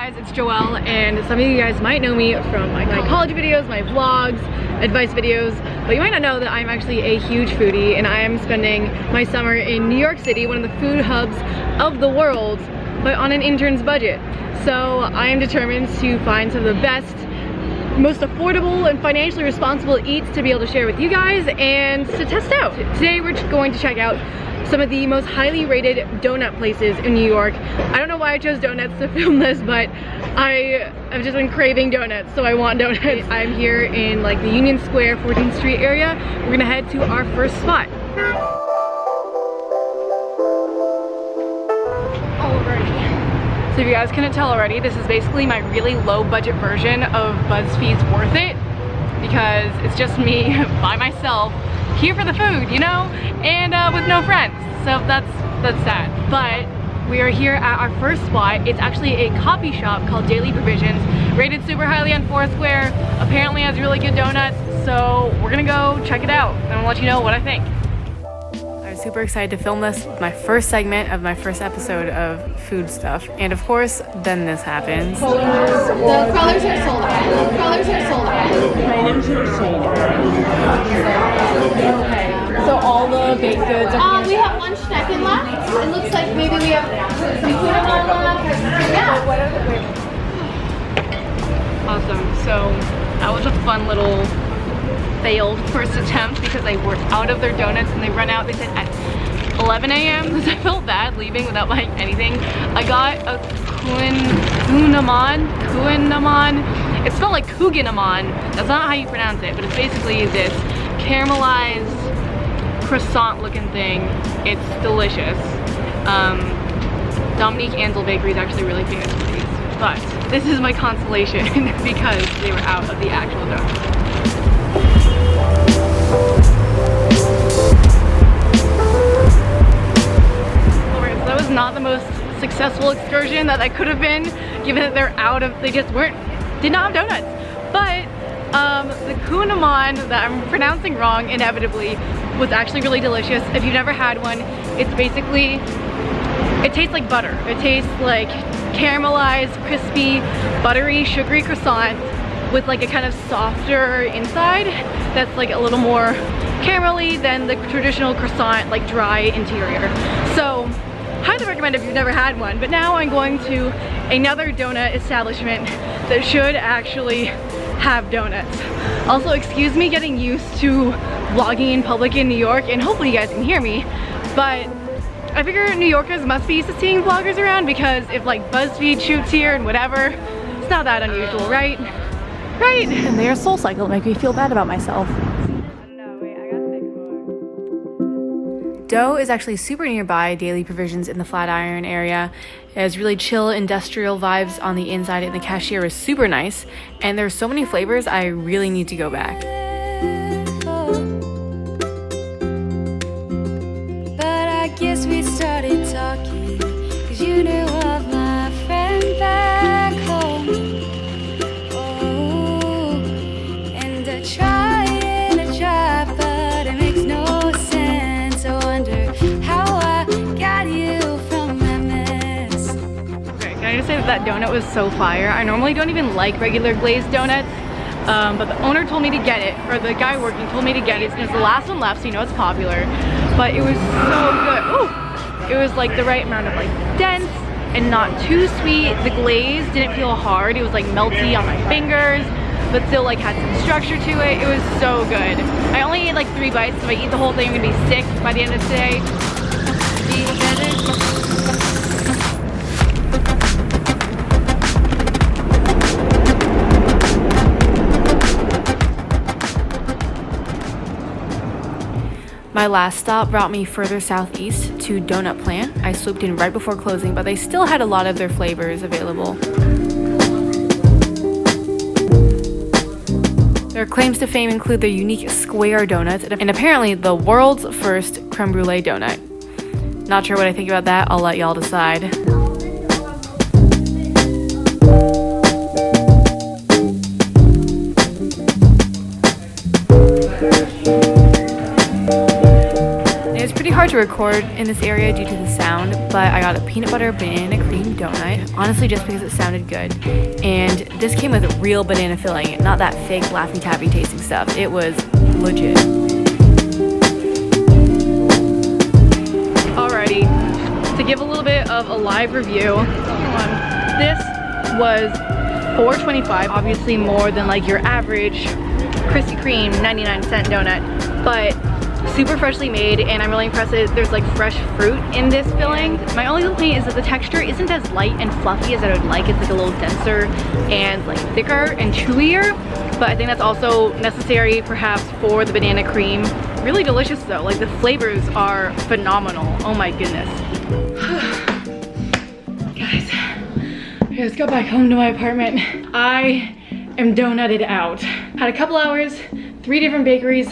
guys, it's Joelle, and some of you guys might know me from my college videos, my vlogs, advice videos, but you might not know that I'm actually a huge foodie, and I am spending my summer in New York City, one of the food hubs of the world, but on an intern's budget. So I am determined to find some of the best, most affordable and financially responsible eats to be able to share with you guys and to test out. Today we're going to check out some of the most highly rated donut places in New York. I don't know why I chose donuts to film this, but I've just been craving donuts, so I want donuts. I'm here in like the Union Square, 14th Street area. We're gonna head to our first spot. So if you guys couldn't tell already, this is basically my really low budget version of BuzzFeed's Worth It, because it's just me by myself here for the food, you know, and with no friends. So that's sad. But we are here at our first spot. It's actually a coffee shop called Daily Provisions, rated super highly on Foursquare. Apparently has really good donuts. So we're gonna go check it out and I'll let you know what I think. I was super excited to film this, my first segment of my first episode of food stuff. And of course, then this happens. The crawlers are sold out. The crawlers are sold out. Items are sold out. Okay. So all the baked goods are we have one Schnecken left. It looks like maybe we have some Kudaman left. Yeah. Awesome. So that was a fun little failed first attempt because they were out of their donuts and they run out, they said at 11 a.m. So I felt bad leaving without buying anything. I got a Kuhnemann. It smelled like Kuhnemann. That's not how you pronounce it, but it's basically this caramelized croissant looking thing. It's delicious. Dominique Ansel Bakery is actually really famous for these, but this is my consolation because they were out of the actual donuts. Alright, so that was not the most successful excursion that could have been, given that they're out of, they just did not have donuts. But the Kuhnemann that I'm pronouncing wrong inevitably was actually really delicious. If you've never had one, it's basically, it tastes like butter. It tastes like caramelized, crispy, buttery, sugary croissant with like a kind of softer inside that's like a little more caramelly than the traditional croissant, like dry interior. So highly recommend if you've never had one. But now I'm going to another donut establishment that should actually have donuts. Also, excuse me getting used to vlogging in public in New York, and hopefully you guys can hear me, but I figure New Yorkers must be used to seeing vloggers around, because if like BuzzFeed shoots here and whatever, it's not that unusual, right? Right? And their Soul Cycle to make me feel bad about myself. Dough is actually super nearby Daily Provisions in the Flatiron area. It has really chill industrial vibes on the inside, and the cashier is super nice. And there's so many flavors, I really need to go back. But I guess we started talking, 'cause you knew of my friend back home. Oh, and I try, but it makes no sense. I wonder how I got you from my mess. Okay, can I just say that donut was so fire? I normally don't even like regular glazed donuts, but the owner told me to get it, or the guy working told me to get it. It's the last one left, so you know it's popular. But it was so good. Ooh, it was like the right amount of like dense and not too sweet. The glaze didn't feel hard. It was like melty on my fingers, but still like had some structure to it. It was so good. I only ate like 3 bites, so if I eat the whole thing, I'm gonna be sick by the end of today. My last stop brought me further southeast to Doughnut Plant. I swooped in right before closing, but they still had a lot of their flavors available. Their claims to fame include their unique square donuts and apparently the world's first creme brulee donut. Not sure what I think about that, I'll let y'all decide. hard to record in this area due to the sound, but I got a peanut butter banana cream donut, honestly just because it sounded good. And this came with real banana filling, not that fake Laffy Taffy tasting stuff. It was legit. Alrighty, to give a little bit of a live review, this was $4.25, obviously more than like your average Krispy Kreme 99-cent donut, but super freshly made, and I'm really impressed that there's like fresh fruit in this filling. My only complaint is that the texture isn't as light and fluffy as I would like. It's like a little denser and like thicker and chewier, but I think that's also necessary perhaps for the banana cream. Really delicious though, like the flavors are phenomenal. Oh my goodness. Guys, okay, let's go back home to my apartment. I am donutted out. Had a couple hours, 3 different bakeries.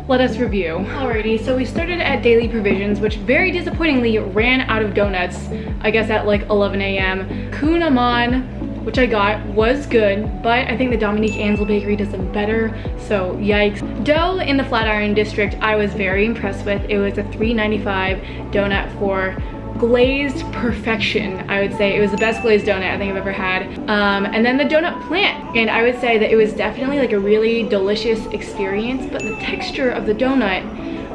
Let us review. Alrighty, so we started at Daily Provisions, which very disappointingly ran out of donuts, I guess at like 11 a.m. Kunaman, which I got, was good, but I think the Dominique Ansel Bakery does them better, so yikes. Dough in the Flatiron District, I was very impressed with. It was a $3.95 donut for glazed perfection. I would say it was the best glazed donut I think I've ever had. And then the Doughnut Plant, and I would say that it was definitely like a really delicious experience, but the texture of the donut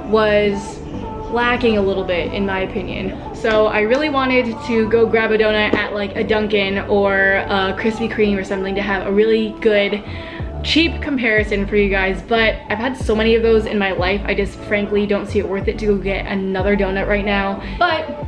was lacking a little bit in my opinion. So I really wanted to go grab a donut at like a Dunkin' or a Krispy Kreme or something to have a really good cheap comparison for you guys, but I've had so many of those in my life, I just frankly don't see it worth it to go get another donut right now. But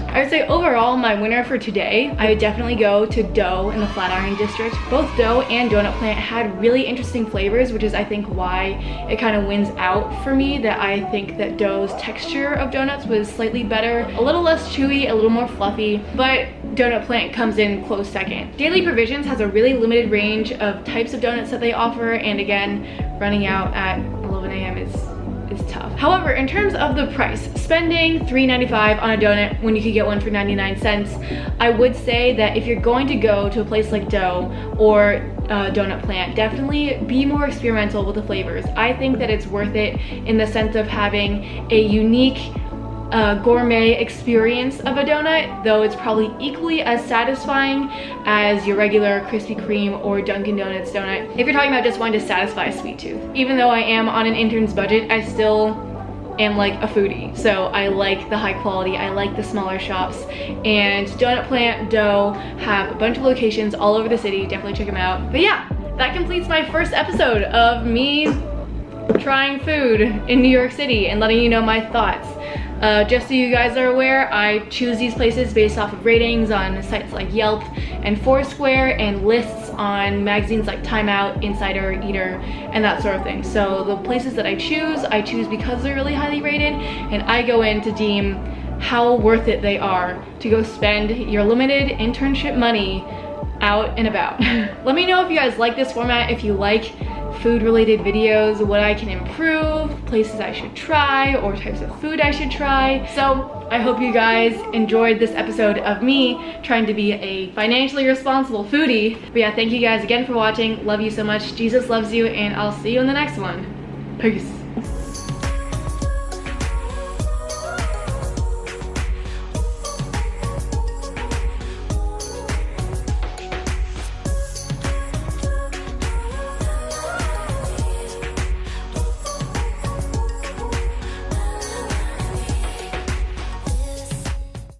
I would say overall, my winner for today, I would definitely go to Dough in the Flatiron District. Both Dough and Doughnut Plant had really interesting flavors, which is I think why it kind of wins out for me, that I think that Dough's texture of donuts was slightly better, a little less chewy, a little more fluffy, but Doughnut Plant comes in close second. Daily Provisions has a really limited range of types of donuts that they offer, and again, running out at 11 a.m. is tough. However, in terms of the price, spending $3.95 on a donut when you could get one for 99 cents, I would say that if you're going to go to a place like Dough or Doughnut Plant, definitely be more experimental with the flavors. I think that it's worth it in the sense of having a unique gourmet experience of a donut, though it's probably equally as satisfying as your regular Krispy Kreme or Dunkin' Donuts donut if you're talking about just wanting to satisfy a sweet tooth. Even though I am on an intern's budget, I still am like a foodie, so I like the high quality, I like the smaller shops, and Doughnut Plant, Dough have a bunch of locations all over the city. Definitely check them out. But yeah, that completes my first episode of me trying food in New York City and letting you know my thoughts. Just so you guys are aware, I choose these places based off of ratings on sites like Yelp and Foursquare and lists on magazines like Time Out, Insider, Eater, and that sort of thing. So the places that I choose because they're really highly rated, and I go in to deem how worth it they are to go spend your limited internship money out and about. Let me know if you guys like this format, if you like food related videos, what I can improve, places I should try, or types of food I should try. So I hope you guys enjoyed this episode of me trying to be a financially responsible foodie. But yeah, thank you guys again for watching. Love you so much. Jesus loves you, and I'll see you in the next one. Peace.